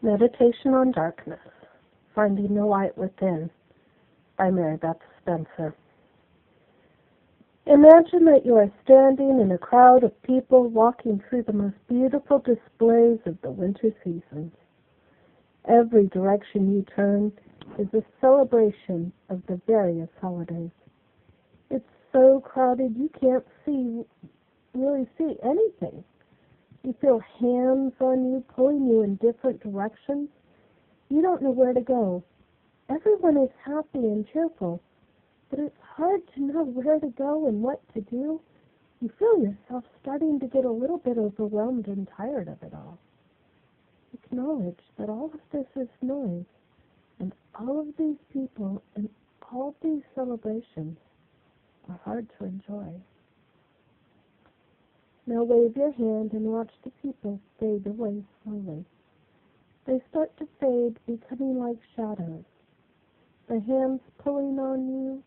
Meditation on Darkness, Finding the Light Within, by Mary Beth Spencer. Imagine that you are standing in a crowd of people walking through the most beautiful displays of the winter seasons. Every direction you turn is a celebration of the various holidays. It's so crowded you can't really see anything. You feel hands on you, pulling you in different directions. You don't know where to go. Everyone is happy and cheerful, but it's hard to know where to go and what to do. You feel yourself starting to get a little bit overwhelmed and tired of it all. Acknowledge that all of this is noise, and all of these people and all these celebrations are hard to enjoy. Now wave your hand and watch the people fade away slowly. They start to fade, becoming like shadows. The hands pulling on you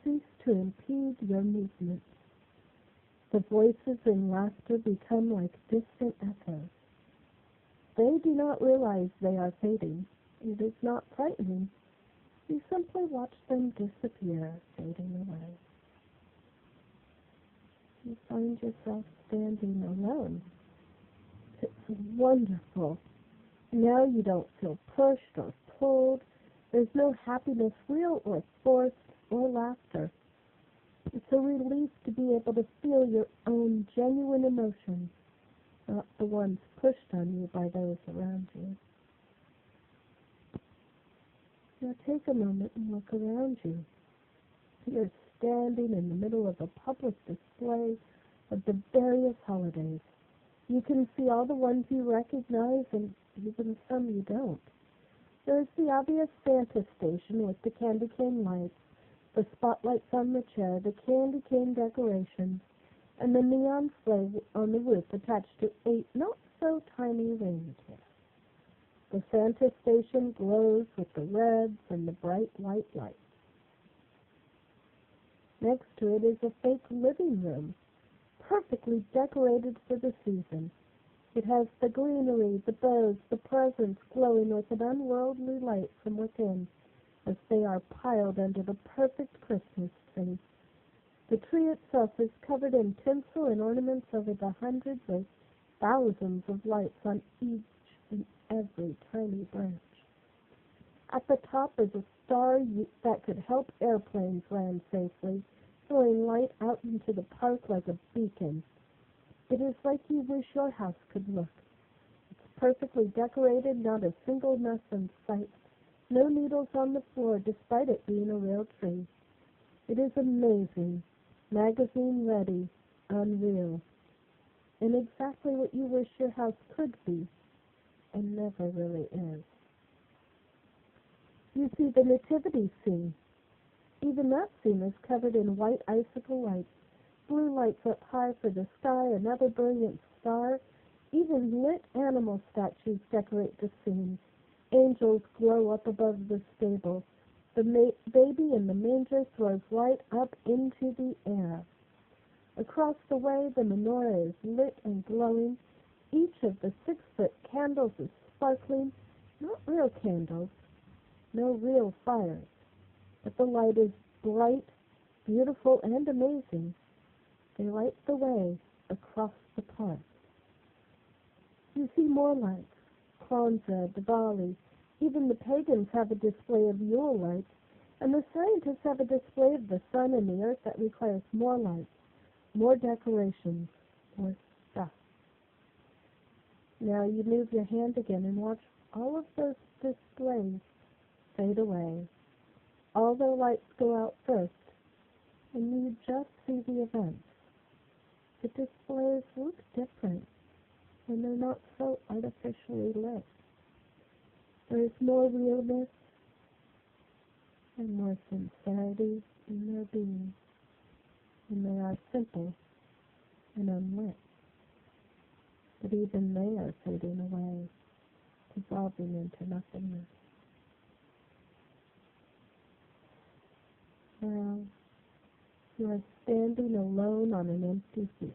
cease to impede your movements. The voices and laughter become like distant echoes. They do not realize they are fading. It is not frightening. You simply watch them disappear, fading away. You find yourself standing alone. It's wonderful. Now you don't feel pushed or pulled. There's no happiness, real or forced, or laughter. It's a relief to be able to feel your own genuine emotions, not the ones pushed on you by those around you. Now take a moment and look around you. You're standing in the middle of a public display of the various holidays. You can see all the ones you recognize and even some you don't. There's the obvious Santa station with the candy cane lights, the spotlights on the chair, the candy cane decorations, and the neon sleigh on the roof attached to 8 not-so-tiny reindeer. The Santa station glows with the reds and the bright white lights. Next to it is a fake living room, perfectly decorated for the season. It has the greenery, the bows, the presents glowing with an unworldly light from within as they are piled under the perfect Christmas tree. The tree itself is covered in tinsel and ornaments over the hundreds of thousands of lights on each and every tiny branch. At the top is a star that could help airplanes land safely, throwing light out into the park like a beacon. It is like you wish your house could look. It's perfectly decorated, not a single mess in sight. No needles on the floor, despite it being a real tree. It is amazing, magazine-ready, unreal, and exactly what you wish your house could be, and never really is. You see the nativity scene. Even that scene is covered in white icicle lights, blue lights up high for the sky, another brilliant star. Even lit animal statues decorate the scene. Angels glow up above the stable. The baby in the manger throws light up into the air. Across the way, the menorah is lit and glowing. Each of the 6-foot candles is sparkling, not real candles, no real fires. But the light is bright, beautiful, and amazing. They light the way across the park. You see more lights. Kwanzaa, Diwali, even the pagans have a display of Yule lights, and the scientists have a display of the sun and the earth that requires more lights, more decorations, more stuff. Now you move your hand again and watch all of those displays fade away. All their lights go out first, and you just see the events. The displays look different when they're not so artificially lit. There is more realness and more sincerity in their being, and they are simple and unlit. But even they are fading away, dissolving into nothingness. Now, you are standing alone on an empty feast.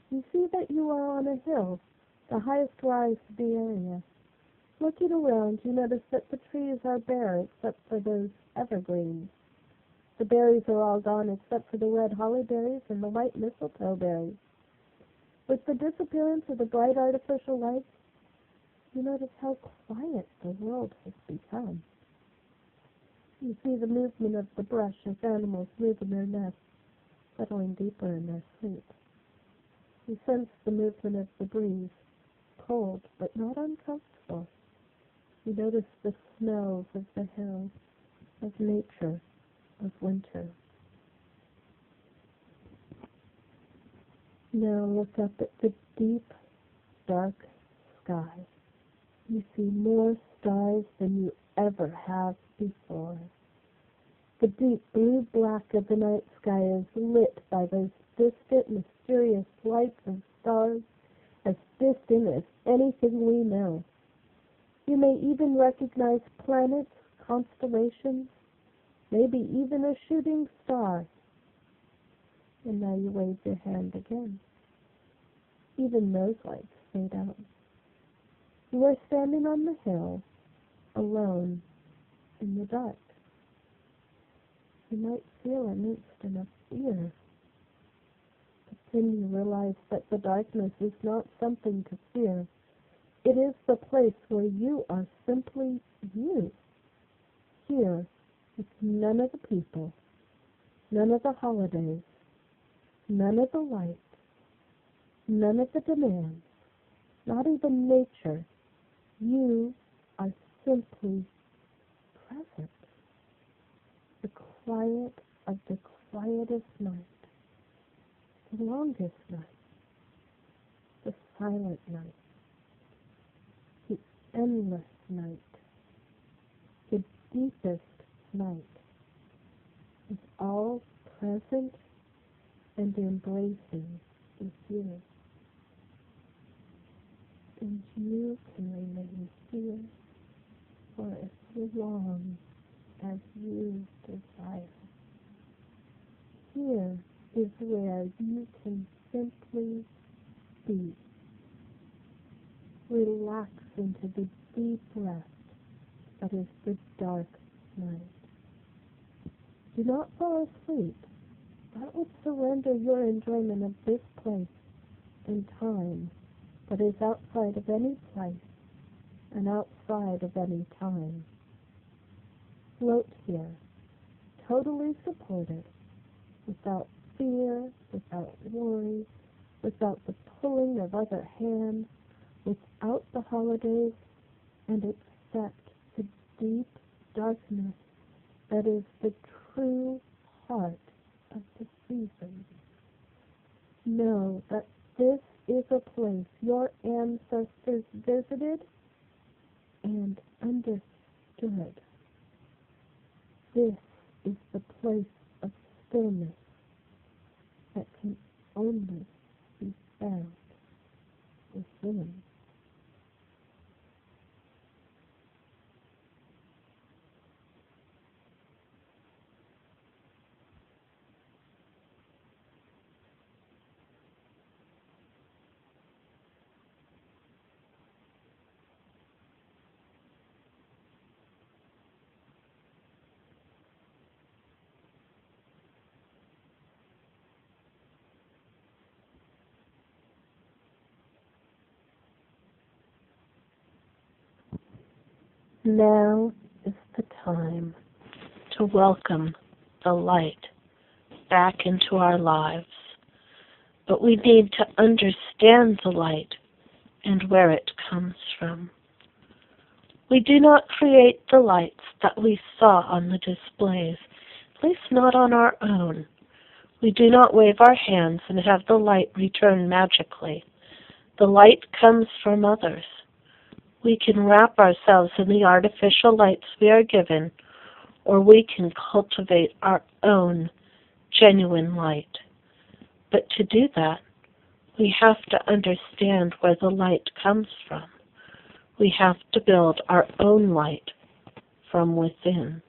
You see that you are on a hill the highest rise of the area. Looking around, you notice that the trees are bare except for those evergreens. The berries are all gone except for the red holly berries and the white mistletoe berries. With the disappearance of the bright artificial lights, you notice how quiet the world has become. You see the movement of the brush as animals move in their nests, settling deeper in their sleep. You sense the movement of the breeze, cold but not uncomfortable. You notice the snows of the hills, of nature, of winter. Now look up at the deep, dark sky. You see more stars than you ever have before. The deep blue-black of the night sky is lit by those distant, mysterious lights of stars, as distant as anything we know. You may even recognize planets, constellations, maybe even a shooting star. And now you wave your hand again. Even those lights fade out. You are standing on the hill, alone, in the dark. You might feel an instant of fear. But then you realize that the darkness is not something to fear. It is the place where you are simply you. Here, with none of the people, none of the holidays, none of the light, none of the demands, not even nature. You are simply present. The quiet of the quietest night, the longest night, the silent night, the endless night, the deepest night, is all present and embracing with you. And you can remain here for as long as you desire. Here is where you can simply be. Relax into the deep rest that is the dark night. Do not fall asleep. That would surrender your enjoyment of this place and time that is outside of any place and outside of any time. Float here, totally supported, without fear, without worry, without the pulling of other hands, without the holidays, and accept the deep darkness that is the true heart of the season. Know that this is a place your ancestors visited and understood. This is the place of stillness that can only be found within. Now is the time to welcome the light back into our lives. But we need to understand the light and where it comes from. We do not create the lights that we saw on the displays, at least not on our own. We do not wave our hands and have the light return magically. The light comes from others. We can wrap ourselves in the artificial lights we are given, or we can cultivate our own genuine light. But to do that, we have to understand where the light comes from. We have to build our own light from within.